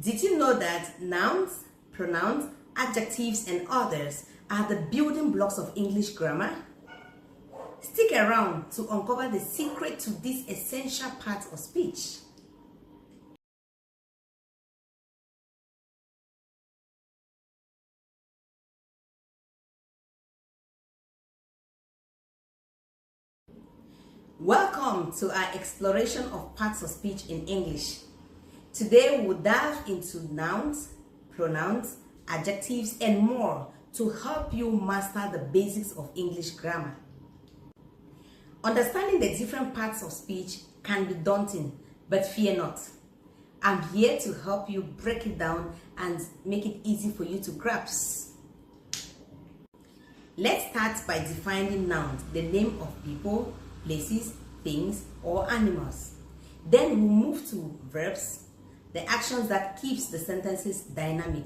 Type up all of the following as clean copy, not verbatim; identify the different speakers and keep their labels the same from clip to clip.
Speaker 1: Did you know that nouns, pronouns, adjectives, and others are the building blocks of English grammar? Stick around to uncover the secret to these essential parts of speech. Welcome to our exploration of parts of speech in English. Today we'll dive into nouns, pronouns, adjectives, and more to help you master the basics of English grammar. Understanding the different parts of speech can be daunting, but fear not. I'm here to help you break it down and make it easy for you to grasp. Let's start by defining nouns, the name of people, places, things, or animals. Then we'll move to verbs, the actions that keeps the sentences dynamic.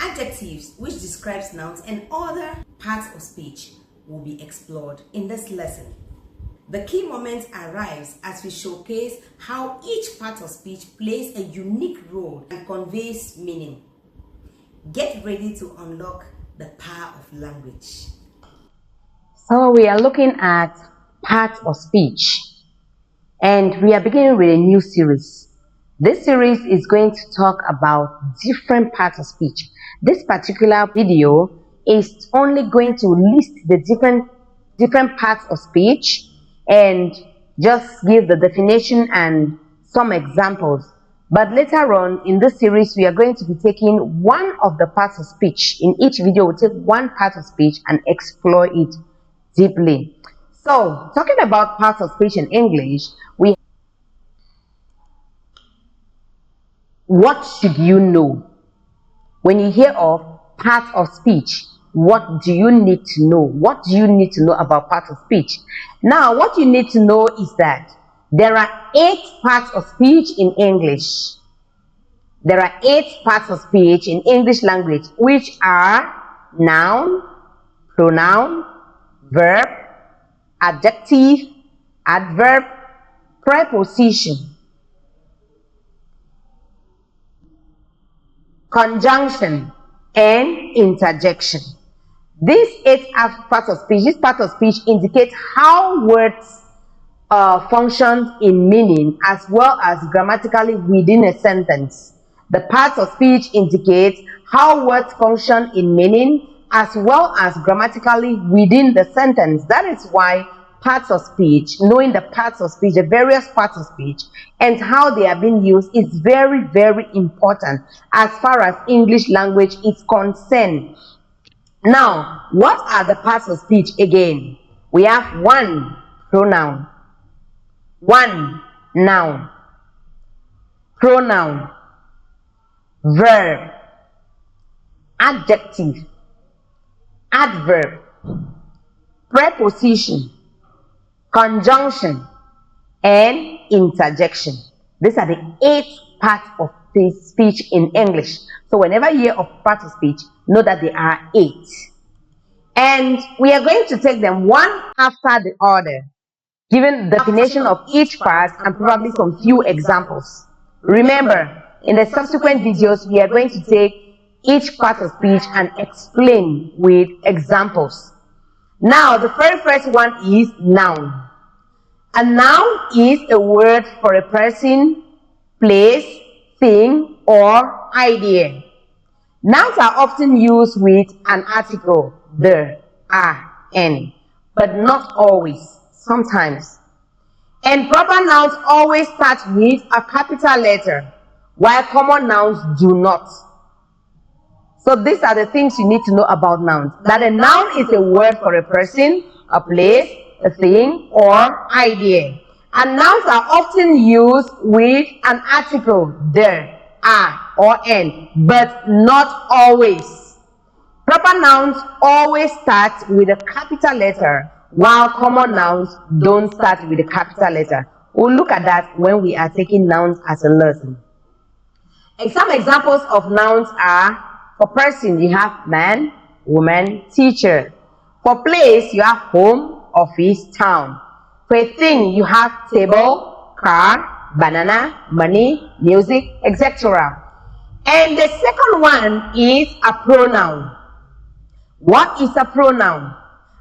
Speaker 1: Adjectives, which describes nouns and other parts of speech, will be explored in this lesson. The key moment arrives as we showcase how each part of speech plays a unique role and conveys meaning. Get ready to unlock the power of language.
Speaker 2: So we are looking at parts of speech, and we are beginning with a new series. This series is going to talk about different parts of speech. This particular video is only going to list the different parts of speech and just give the definition and some examples. But later on in this series, we are going to be taking one of the parts of speech. In each video, we'll take one part of speech and explore it deeply. So, talking about parts of speech in English, what should you know? When you hear of parts of speech, what do you need to know? What do you need to know about parts of speech? Now, what you need to know is that there are 8 parts of speech in English. There are 8 parts of speech in English language, which are noun, pronoun, verb, adjective, adverb, preposition, conjunction, and interjection. These 8 parts of speech, this part of speech indicates how words function in meaning as well as grammatically within a sentence. The parts of speech indicate how words function in meaning as well as grammatically within the sentence. That is why parts of speech, knowing the parts of speech, the various parts of speech, and how they are being used is very, very important as far as English language is concerned. Now, what are the parts of speech again? We have 1, pronoun, 1, noun, pronoun, verb, adjective, adverb, preposition, conjunction, and interjection. These are the 8 parts of speech in English. So whenever you hear of parts of speech, know that there are 8. And we are going to take them one after the other, giving the definition of each part and probably some few examples. Remember, in the subsequent videos, we are going to take each part of speech and explain with examples. Now, the very first one is noun. A noun is a word for a person, place, thing, or idea. Nouns are often used with an article, the, an, but not always, sometimes. And proper nouns always start with a capital letter, while common nouns do not. So these are the things you need to know about nouns. That a noun is a word for a person, a place, a thing, or idea. And nouns are often used with an article, the, or an, but not always. Proper nouns always start with a capital letter, while common nouns don't start with a capital letter. We'll look at that when we are taking nouns as a lesson. And some examples of nouns are, for person, you have man, woman, teacher. For place, you have home, office, town. For a thing, you have table, car, banana, money, music, etc. And the second one is a pronoun. What is a pronoun?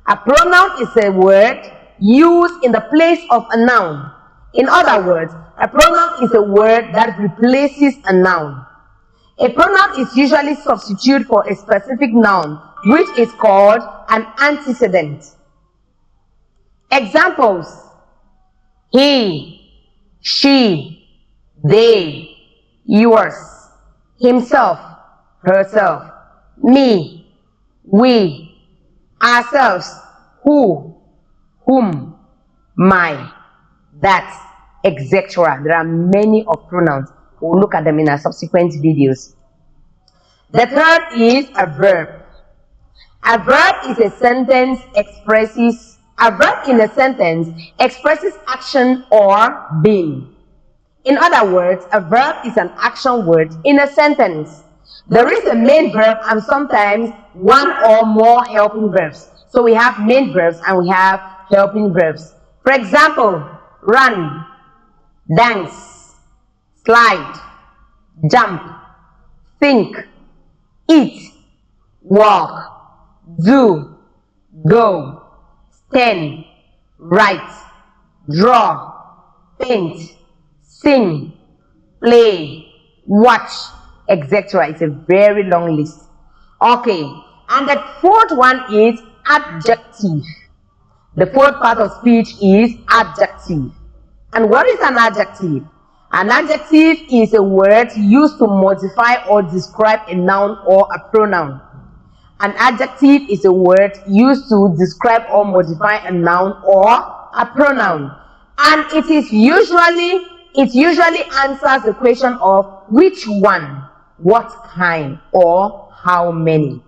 Speaker 2: A pronoun is a word used in the place of a noun. In other words, a pronoun is a word that replaces a noun. A pronoun is usually substituted for a specific noun, which is called an antecedent. Examples: he, she, they, yours, himself, herself, me, we, ourselves, who, whom, my, that, etc. There are many of pronouns. We'll look at them in our subsequent videos. The third is a verb. A verb in a sentence expresses action or being. In other words, a verb is an action word in a sentence. There is a main verb and sometimes one or more helping verbs. So we have main verbs and we have helping verbs. For example, run, dance, slide, jump, think, eat, walk, do, go, stand, write, draw, paint, sing, play, watch, etc. It's a very long list. Okay, and the fourth one is adjective. The fourth part of speech is adjective. And what is an adjective? An adjective is a word used to modify or describe a noun or a pronoun. An adjective is a word used to describe or modify a noun or a pronoun. And it usually answers the question of which one, what kind, or how many.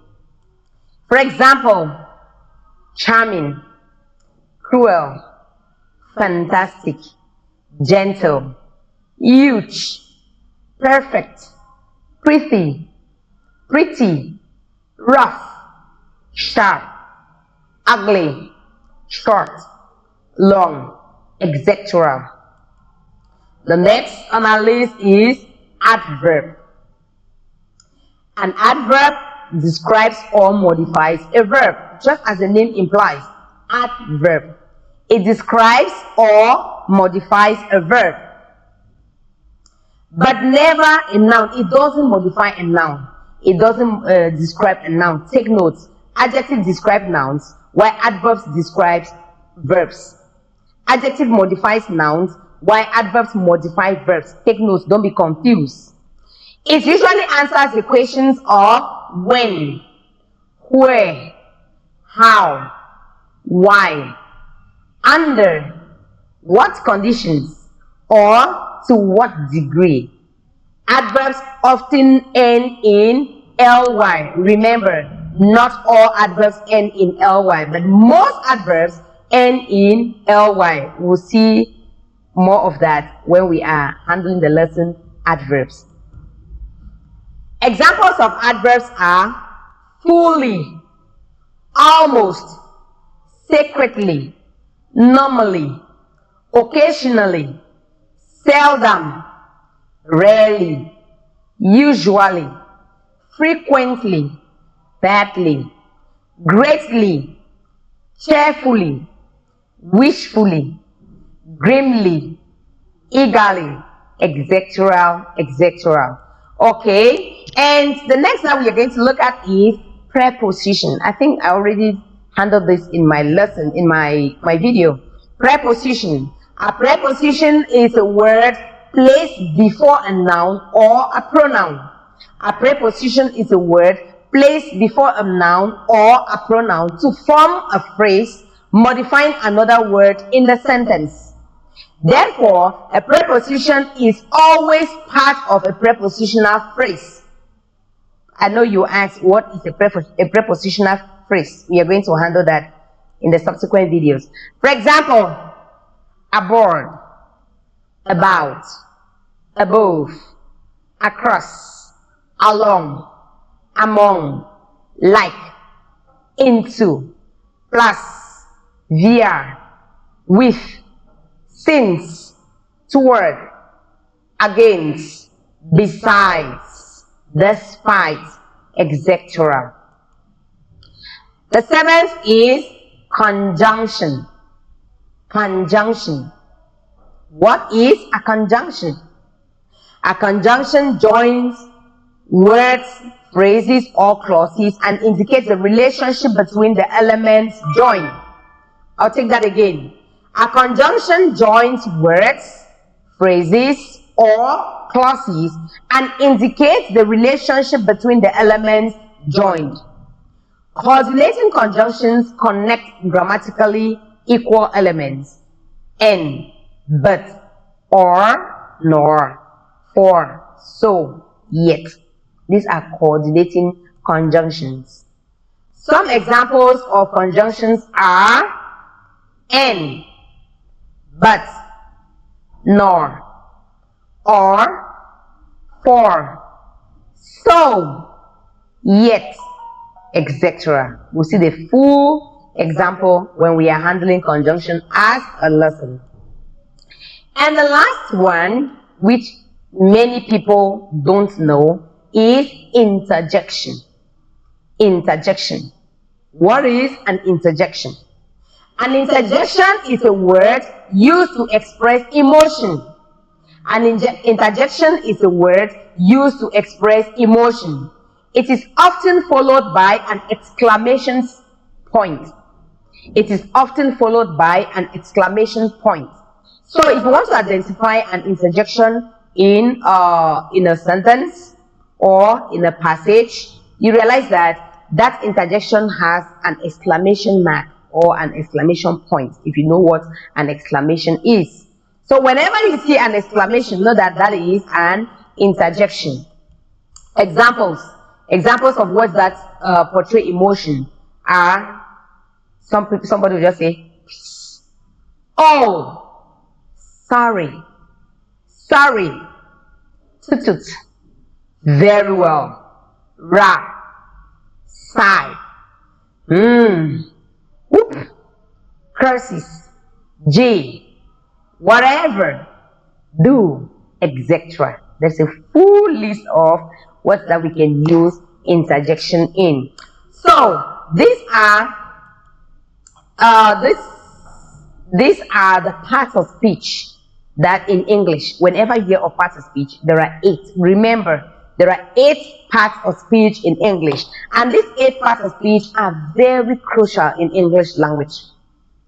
Speaker 2: For example, charming, cruel, fantastic, gentle, huge, perfect, pretty, rough, sharp, ugly, short, long, etc. The next on our list is adverb. An adverb describes or modifies a verb, just as the name implies. Adverb. It describes or modifies a verb, but never a noun. It doesn't modify a noun. It doesn't describe a noun. Take notes. Adjectives describe nouns, while adverbs describe verbs. Adjective modifies nouns, while adverbs modify verbs. Take notes. Don't be confused. It usually answers the questions of when, where, how, why, under what conditions, or to what degree. Adverbs often end in ly. Remember, not all adverbs end in ly, but most adverbs end in ly. We'll see more of that when we are handling the lesson adverbs. Examples of adverbs are fully, almost, secretly, normally, occasionally, seldom, rarely, usually, frequently, badly, greatly, cheerfully, wishfully, grimly, eagerly, etc., etc. Okay, and the next one we are going to look at is preposition. I think I already handled this in my lesson, in my video. Preposition. A preposition is a word placed before a noun or a pronoun. A preposition is a word placed before a noun or a pronoun to form a phrase modifying another word in the sentence. Therefore, a preposition is always part of a prepositional phrase. I know you asked, what is a prepositional phrase? We are going to handle that in the subsequent videos. For example, aboard, about, above, across, along, among, like, into, plus, via, with, since, toward, against, besides, despite, etc. The seventh is conjunction. Conjunction. What is a conjunction? A conjunction joins words, phrases, or clauses and indicates the relationship between the elements joined. I'll take that again. A conjunction joins words, phrases, or clauses and indicates the relationship between the elements joined. Coordinating conjunctions connect grammatically equal elements: and, but, or, nor, for, so, yet. These are coordinating conjunctions. Some examples of conjunctions are and, but, nor, or, for, so, yet, etc. We'll see the full example when we are handling conjunction as a lesson. And the last one, which many people don't know, is interjection. Interjection. What is an interjection? An interjection is a word used to express emotion. An interjection is a word used to express emotion. It is often followed by an exclamation point. It is often followed by an exclamation point. So if you want to identify an interjection in a sentence or in a passage, you realize that that interjection has an exclamation mark or an exclamation point, if you know what an exclamation is. So whenever you see an exclamation, know that that is an interjection. Examples of words that portray emotion are, somebody will just say, oh, sorry, tut, very well, ra, sigh, whoop, curses, J, whatever, do, etc. There's a full list of words that we can use interjection in. So these are the parts of speech that in English, whenever you hear of parts of speech, there are 8. Remember, there are 8 parts of speech in English, and these 8 parts of speech are very crucial in English language.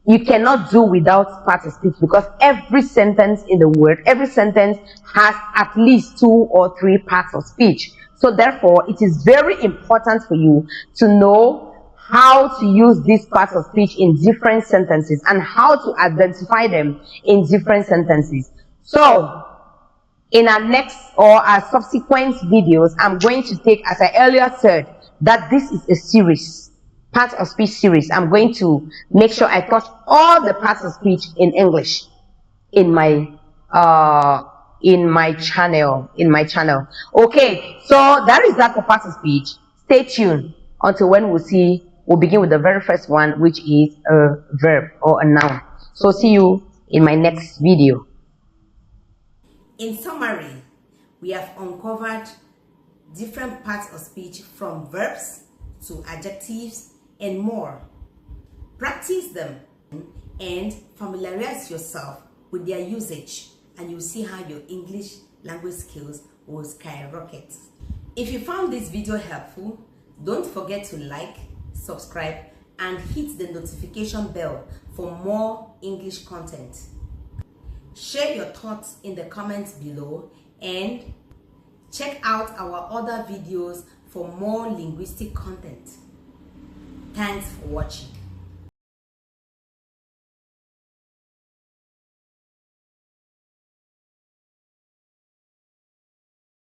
Speaker 2: You cannot do without parts of speech because every sentence in the word, every sentence has at least 2 or 3 parts of speech. So therefore, it is very important for you to know how to use these parts of speech in different sentences and how to identify them in different sentences. So in our next or our subsequent videos, I'm going to take, as I earlier said, that this is a series, parts of speech series. I'm going to make sure I touch all the parts of speech in English in my channel. Okay, so that is that for parts of speech. Stay tuned until when we'll begin with the very first one, which is a verb or a noun. So see you in my next video.
Speaker 1: In summary, we have uncovered different parts of speech from verbs to adjectives and more. Practice them and familiarize yourself with their usage, and you'll see how your English language skills will skyrocket. If you found this video helpful, don't forget to like, subscribe, and hit the notification bell for more English content. Share your thoughts in the comments below and check out our other videos for more linguistic content. Thanks for watching.